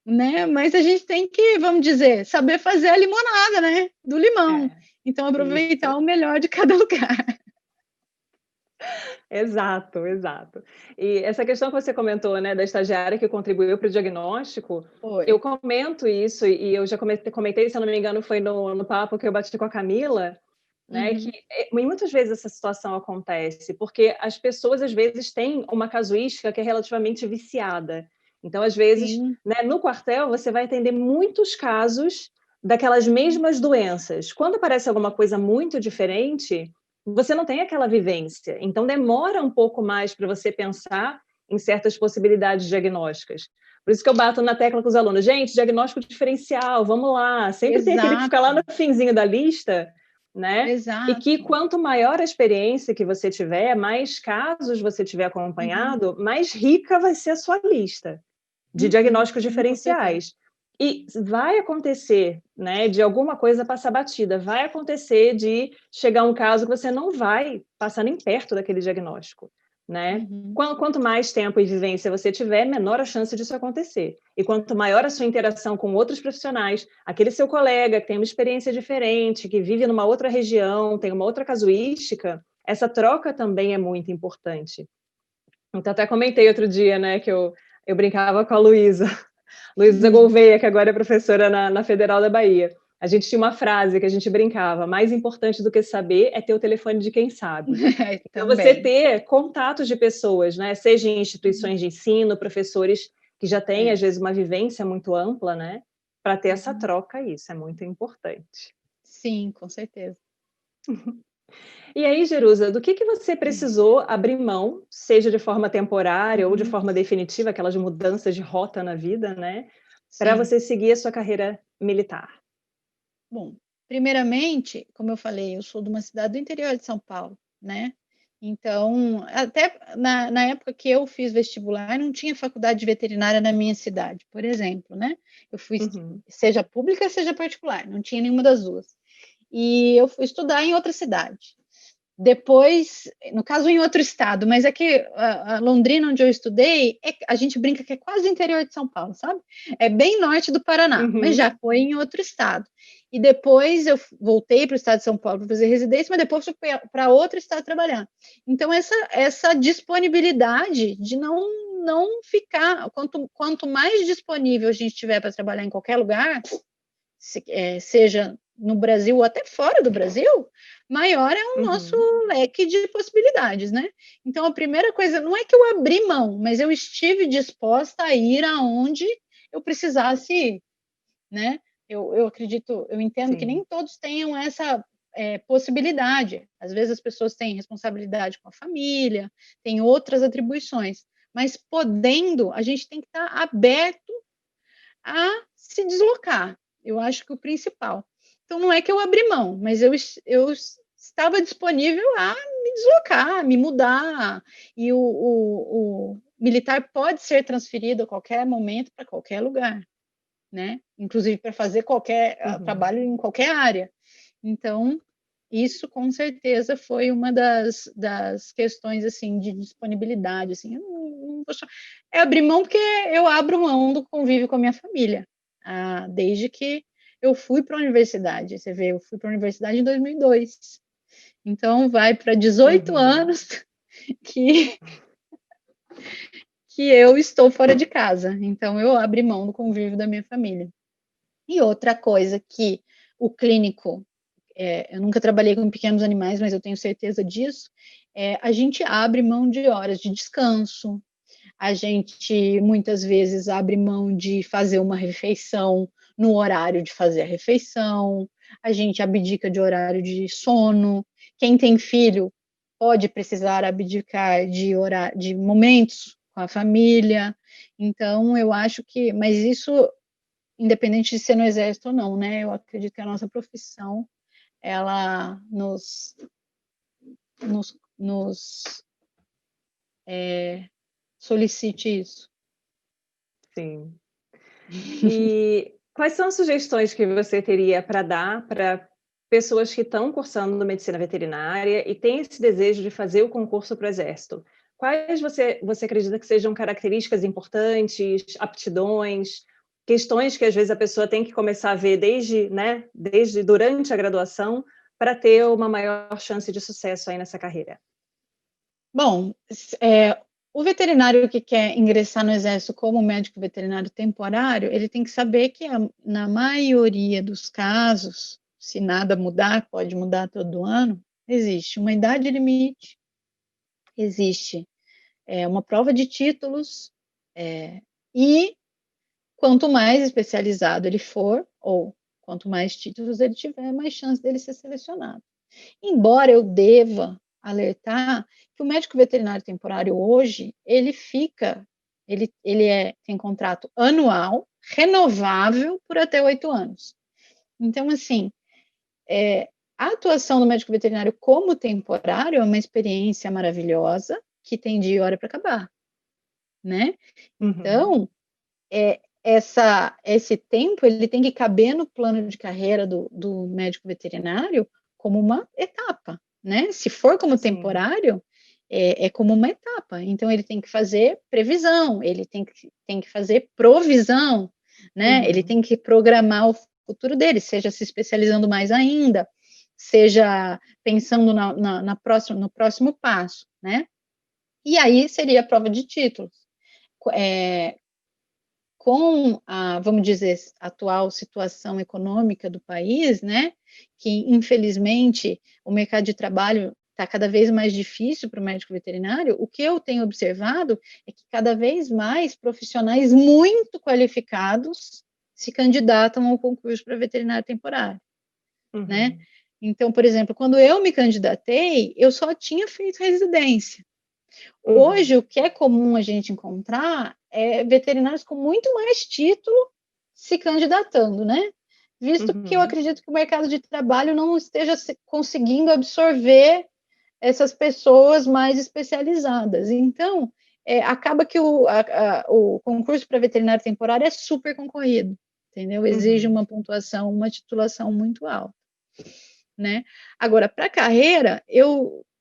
né? Mas a gente tem que, vamos dizer, saber fazer a limonada, né? Do limão. É, Então, isso. aproveitar o melhor de cada lugar. Exato, exato. E essa questão que você comentou, né, da estagiária que contribuiu para o diagnóstico, eu Foi. comento isso e eu já comentei, se eu não me engano, foi no papo que eu bati com a Camila, né, que Uhum. muitas vezes essa situação acontece, porque as pessoas, às vezes, têm uma casuística que é relativamente viciada. Então, às vezes, Sim. né, no quartel, você vai atender muitos casos daquelas Uhum. mesmas doenças. Quando aparece alguma coisa muito diferente, você não tem aquela vivência, então demora um pouco mais para você pensar em certas possibilidades diagnósticas. Por isso que eu bato na tecla com os alunos: gente, diagnóstico diferencial, vamos lá. Sempre tem aquele que fica lá no Exato, finzinho da lista, né? E que exato. quanto maior a experiência que você tiver, mais casos você tiver Uhum, acompanhado, mais rica vai ser a sua lista de uhum. diagnósticos Sim, com certeza. diferenciais. E vai acontecer, né, de alguma coisa passar batida, vai acontecer de chegar um caso que você não vai passar nem perto daquele diagnóstico, né? Uhum, Quanto mais tempo e vivência você tiver, menor a chance disso acontecer. E quanto maior a sua interação com outros profissionais, aquele seu colega que tem uma experiência diferente, que vive numa outra região, tem uma outra casuística, essa troca também é muito importante. Então, até comentei sim. outro dia, né, que eu brincava com a Luísa, Luísa Uhum. Gouveia, que agora é professora na Federal da Bahia. A gente tinha uma frase que a gente brincava: mais importante do que saber é ter o telefone de quem sabe. Então, você Também. ter contatos de pessoas, né, seja em Uhum. instituições de ensino, professores que já têm, É. às vezes, uma vivência muito ampla, né, para ter essa Uhum. troca, isso é muito importante. Sim, com certeza. E aí, Jerusa, do que você precisou abrir mão, seja de forma temporária ou de Uhum. forma definitiva, aquelas mudanças de rota na vida, né, para Sim. você seguir a sua carreira militar? Bom, primeiramente, como eu falei, eu sou de uma cidade do interior de São Paulo, né? Então, até na época que eu fiz vestibular, não tinha faculdade de veterinária na minha cidade, por exemplo, né? Eu fui, Uhum, seja pública, seja particular, não tinha nenhuma das duas. E eu fui estudar em outra cidade. Depois, no caso, em outro estado, mas é que a Londrina, onde eu estudei, a gente brinca que é quase interior de São Paulo, sabe? É bem norte do Paraná, mas uhum, já foi em outro estado. E depois eu voltei para o estado de São Paulo para fazer residência, mas depois fui para outro estado trabalhar. Então, essa disponibilidade de não ficar, quanto mais disponível a gente tiver para trabalhar em qualquer lugar, seja no Brasil ou até fora do Brasil, maior é o nosso uhum, leque de possibilidades, né? Então, a primeira coisa, não é que eu abri mão, mas eu estive disposta a ir aonde eu precisasse ir, né? Eu acredito, eu entendo que sim, nem todos tenham essa possibilidade. Às vezes as pessoas têm responsabilidade com a família, têm outras atribuições, mas podendo, a gente tem que estar aberto a se deslocar. Eu acho que o principal. Então, não é que eu abri mão, mas eu estava disponível a me deslocar, a me mudar. E o militar pode ser transferido a qualquer momento para qualquer lugar, né? Inclusive para fazer qualquer uhum, trabalho em qualquer área. Então, isso com certeza foi uma das questões assim de disponibilidade. Assim, eu não vou é abrir mão porque eu abro mão do convívio com a minha família, desde que eu fui para a universidade. Você vê, eu fui para a universidade em 2002. Então, vai para 18 uhum, anos que, que eu estou fora de casa. Então, eu abri mão do convívio da minha família. E outra coisa que o clínico, eu nunca trabalhei com pequenos animais, mas eu tenho certeza disso, a gente abre mão de horas de descanso, a gente muitas vezes abre mão de fazer uma refeição no horário de fazer a refeição, a gente abdica de horário de sono. Quem tem filho pode precisar abdicar de momentos com a família. Então, eu acho que, mas isso independente de ser no exército ou não, né? Eu acredito que a nossa profissão ela nos solicite isso. sim. E quais são as sugestões que você teria para dar para pessoas que estão cursando medicina veterinária e têm esse desejo de fazer o concurso para o Exército? Quais você acredita que sejam características importantes, aptidões, questões que às vezes a pessoa tem que começar a ver desde, né, desde durante a graduação para ter uma maior chance de sucesso aí nessa carreira? Bom, o veterinário que quer ingressar no Exército como médico veterinário temporário, ele tem que saber que, na maioria dos casos, se nada mudar, pode mudar todo ano, existe uma idade limite, existe uma prova de títulos, e quanto mais especializado ele for, ou quanto mais títulos ele tiver, mais chance dele ser selecionado. Embora eu deva alertar que o médico veterinário temporário hoje, ele tem contrato anual, renovável por até 8 anos. Então, assim, a atuação do médico veterinário como temporário é uma experiência maravilhosa que tem dia e hora para acabar, né? Então, esse tempo ele tem que caber no plano de carreira do médico veterinário como uma etapa, né? Se for como temporário, é como uma etapa. Então, ele tem que fazer previsão, ele tem que fazer provisão, né? Ele tem que programar o futuro dele, seja se especializando mais ainda, seja pensando no próximo passo, né? E aí seria a prova de títulos. Com a, vamos dizer, atual situação econômica do país, né, que infelizmente o mercado de trabalho está cada vez mais difícil para o médico veterinário, o que eu tenho observado é que cada vez mais profissionais muito qualificados se candidatam ao concurso para veterinário temporário, né? Então, por exemplo, quando eu me candidatei, eu só tinha feito residência. Hoje, o que é comum a gente encontrar é veterinários com muito mais título se candidatando, né? Visto que eu acredito que o mercado de trabalho não esteja conseguindo absorver essas pessoas mais especializadas. Então, acaba que o concurso para veterinário temporário é super concorrido, entendeu? Exige uma pontuação, uma titulação muito alta, né? Agora, para a carreira,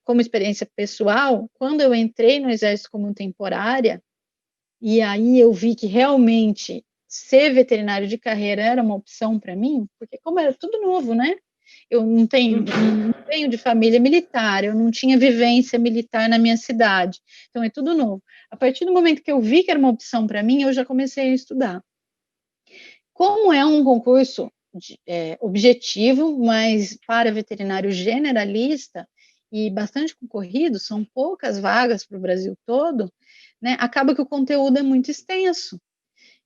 como experiência pessoal, quando eu entrei no Exército como temporária, e aí eu vi que realmente ser veterinário de carreira era uma opção para mim, porque como era tudo novo, né? Eu não venho de família militar, eu não tinha vivência militar na minha cidade, então é tudo novo. A partir do momento que eu vi que era uma opção para mim, eu já comecei a estudar. Como é um concurso objetivo, mas para veterinário generalista e bastante concorrido, são poucas vagas para o Brasil todo, né? Acaba que o conteúdo é muito extenso.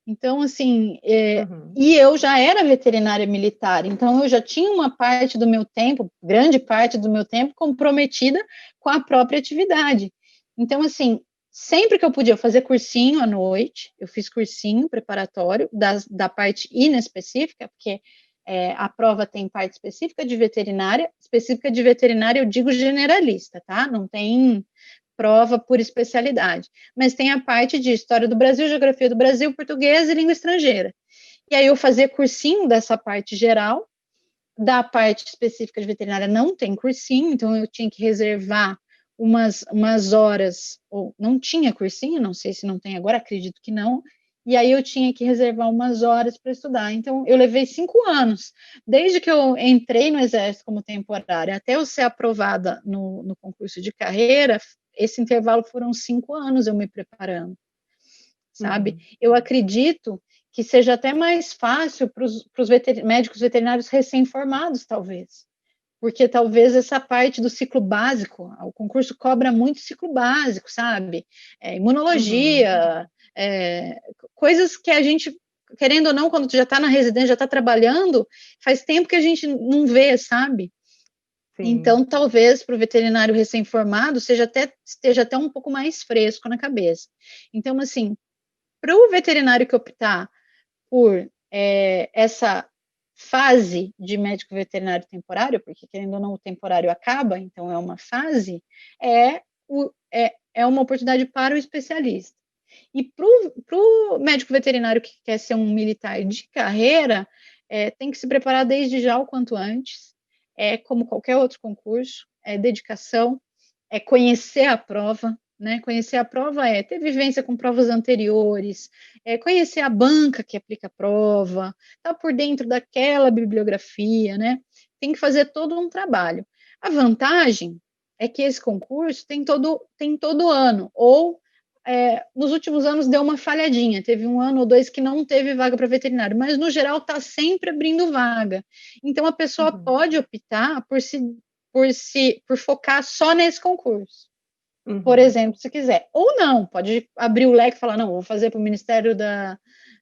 Então, assim, e eu já era veterinária militar, então eu já tinha uma parte do meu tempo, grande parte do meu tempo, comprometida com a própria atividade. Então, assim, sempre que eu podia fazer cursinho à noite, eu fiz cursinho preparatório da parte inespecífica, porque a prova tem parte específica de veterinária eu digo generalista, tá? Não tem prova por especialidade, mas tem a parte de História do Brasil, Geografia do Brasil, Português e Língua Estrangeira. E aí eu fazia cursinho dessa parte geral, da parte específica de veterinária não tem cursinho, então eu tinha que reservar umas horas, ou não tinha cursinho, não sei se não tem agora, acredito que não, e aí eu tinha que reservar umas horas para estudar. Então, eu levei 5 anos, desde que eu entrei no Exército como temporária, até eu ser aprovada no concurso de carreira, esse intervalo foram 5 anos eu me preparando, sabe? Eu acredito que seja até mais fácil para os médicos veterinários recém-formados, talvez. Porque talvez essa parte do ciclo básico, o concurso cobra muito ciclo básico, sabe? Imunologia, coisas que a gente, querendo ou não, quando tu já está na residência, já está trabalhando, faz tempo que a gente não vê, sabe? Sim. Então, talvez para o veterinário recém-formado esteja até um pouco mais fresco na cabeça. Então, assim, para o veterinário que optar por essa fase de médico veterinário temporário, porque querendo ou não o temporário acaba, então é uma fase, é uma oportunidade para o especialista. E para o médico veterinário que quer ser um militar de carreira, tem que se preparar desde já o quanto antes, como qualquer outro concurso, dedicação, conhecer a prova, né? Conhecer a prova ter vivência com provas anteriores, conhecer a banca que aplica a prova, estar por dentro daquela bibliografia, né? Tem que fazer todo um trabalho. A vantagem é que esse concurso tem todo ano, ou nos últimos anos deu uma falhadinha, teve um ano ou dois que não teve vaga para veterinário, mas no geral está sempre abrindo vaga. Então a pessoa pode optar por focar só nesse concurso. Por exemplo, se quiser. Ou não, pode abrir o leque e falar, não, vou fazer para o Ministério da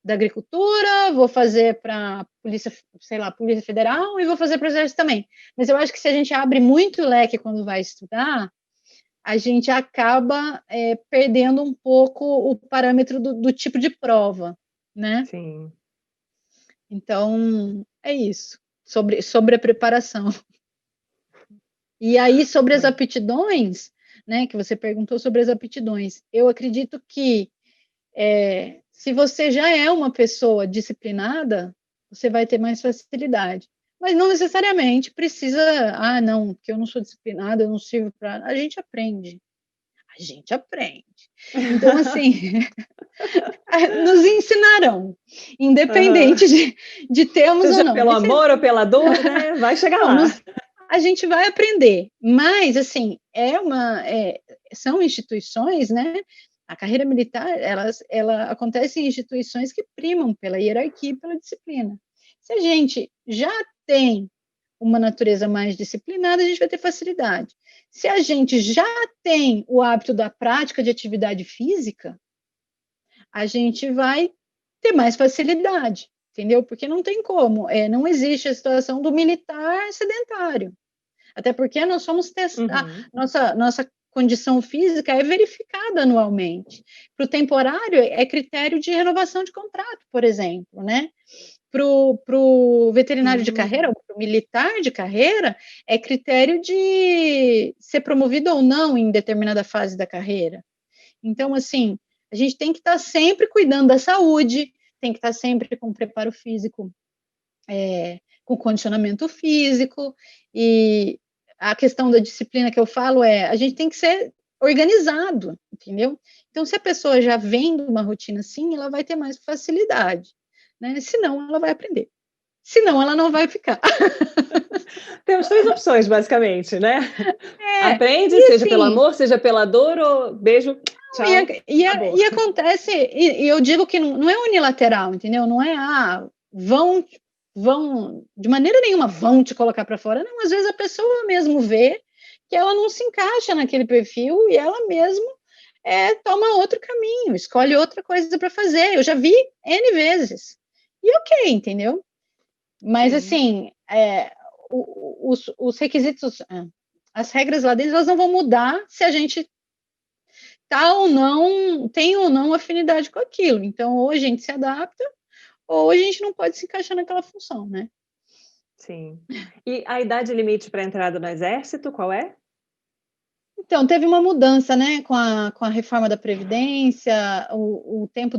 Agricultura, vou fazer para a Polícia, sei lá, Polícia Federal e vou fazer para o Exército também. Mas eu acho que se a gente abre muito o leque quando vai estudar, a gente acaba perdendo um pouco o parâmetro do tipo de prova, né? Sim. Então, é isso, sobre a preparação. E aí, sobre as aptidões, né, que você perguntou sobre as aptidões, eu acredito que se você já é uma pessoa disciplinada, você vai ter mais facilidade. Mas não necessariamente precisa, não, porque eu não sou disciplinada, eu não sirvo para... A gente aprende. A gente aprende. Então, assim, nos ensinarão, independente de termos Seja ou não. pelo amor ou pela dor, né? Vai chegar lá. A gente vai aprender, mas, assim, são instituições, né? A carreira militar, ela acontece em instituições que primam pela hierarquia e pela disciplina. Se a gente já tem uma natureza mais disciplinada, a gente vai ter facilidade. Se a gente já tem o hábito da prática de atividade física, a gente vai ter mais facilidade, entendeu? Porque não tem como, não existe a situação do militar sedentário. Até porque nós somos nossa condição física é verificada anualmente. Para o temporário, é critério de renovação de contrato, por exemplo, né? Para o veterinário de carreira, ou para o militar de carreira, é critério de ser promovido ou não em determinada fase da carreira. Então, assim, a gente tem que estar sempre cuidando da saúde, tem que estar sempre com preparo físico, com condicionamento físico, e a questão da disciplina que eu falo a gente tem que ser organizado, entendeu? Então, se a pessoa já vem de uma rotina assim, ela vai ter mais facilidade, né? Senão, ela vai aprender. Senão, ela não vai ficar. Temos 3 opções, basicamente, né? Aprende, seja assim, pelo amor, seja pela dor, ou beijo, tchau, e acontece, e eu digo que não é unilateral, entendeu? Não é, vão, de maneira nenhuma vão te colocar para fora. Não, às vezes a pessoa mesmo vê que ela não se encaixa naquele perfil e ela mesmo toma outro caminho, escolhe outra coisa para fazer. Eu já vi N vezes. E ok, entendeu? Mas, assim, os requisitos, as regras lá dentro, elas não vão mudar se a gente tem ou não afinidade com aquilo. Então, ou a gente se adapta, ou a gente não pode se encaixar naquela função, né? Sim. E a idade limite para entrada no exército, qual é? Então, teve uma mudança, né, com a reforma da Previdência, o tempo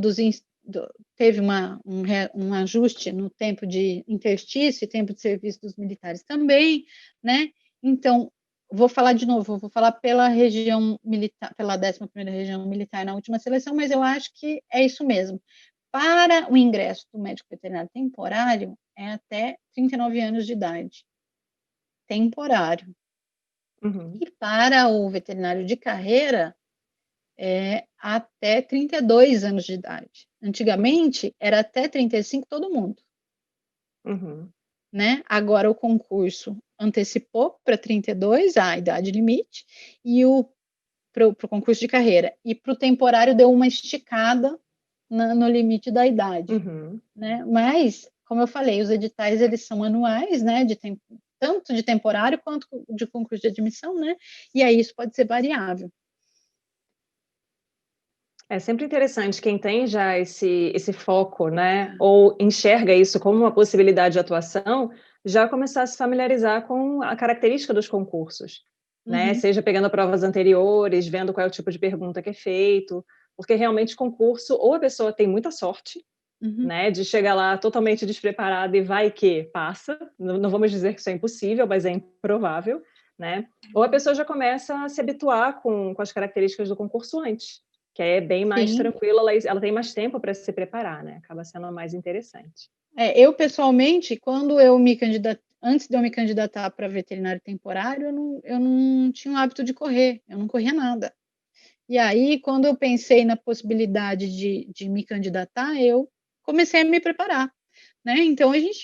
teve um ajuste no tempo de interstício e tempo de serviço dos militares também, né? Então, vou falar de novo, vou falar pela região militar, pela 11ª Região Militar na última seleção, mas eu acho que é isso mesmo. Para o ingresso do médico veterinário temporário, é até 39 anos de idade. Temporário. E para o veterinário de carreira, é até 32 anos de idade. Antigamente, era até 35 todo mundo. Né? Agora, o concurso antecipou para 32 a idade limite, e para o concurso de carreira. E para o temporário, deu uma esticada no limite da idade. Né? Mas, como eu falei, os editais eles são anuais, né? Tanto de temporário quanto de concurso de admissão, né? E aí isso pode ser variável. É sempre interessante quem tem já esse foco, né? Ou enxerga isso como uma possibilidade de atuação, já começar a se familiarizar com a característica dos concursos, né? Seja pegando provas anteriores, vendo qual é o tipo de pergunta que é feito, porque realmente concurso, ou a pessoa tem muita sorte, né? De chegar lá totalmente despreparada e vai que passa, não vamos dizer que isso é impossível, mas é improvável, né? Ou a pessoa já começa a se habituar com as características do concurso antes, que é bem mais tranquila, ela tem mais tempo para se preparar, né? Acaba sendo mais interessante. Eu, pessoalmente, quando eu me candidatei, antes de eu me candidatar para veterinário temporário, eu não tinha o hábito de correr, eu não corria nada. E aí, quando eu pensei na possibilidade de me candidatar, eu comecei a me preparar, né? Então, a gente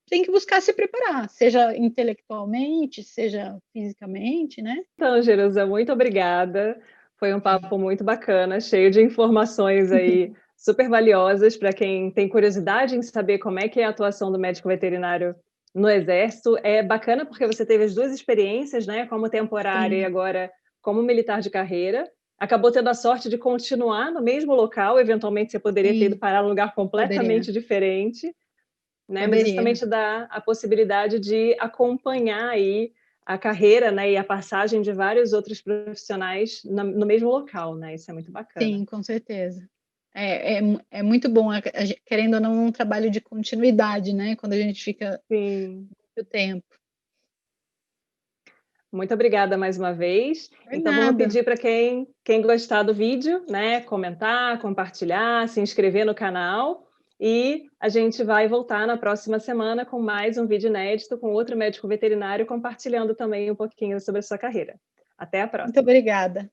tem que buscar se preparar, seja intelectualmente, seja fisicamente, né? Então, Jerusa, muito obrigada. Foi um papo muito bacana, cheio de informações aí super valiosas para quem tem curiosidade em saber como é que é a atuação do médico veterinário no Exército. É bacana porque você teve as duas experiências, né, como temporária e Sim, agora como militar de carreira. Acabou tendo a sorte de continuar no mesmo local, eventualmente você poderia ter ido sim, parar num lugar poderia, completamente diferente, né? Mas isso também poderia. te dá a possibilidade de acompanhar aí a carreira, né, e a passagem de vários outros profissionais no mesmo local, né? Isso é muito bacana. Sim, com certeza. É muito bom, querendo ou não, um trabalho de continuidade, né? Quando a gente fica Sim. muito tempo. Muito obrigada mais uma vez. Por Então vamos nada. pedir para quem gostar do vídeo, né, comentar, compartilhar, se inscrever no canal e a gente vai voltar na próxima semana com mais um vídeo inédito com outro médico veterinário compartilhando também um pouquinho sobre a sua carreira. Até a Muito próxima. obrigada.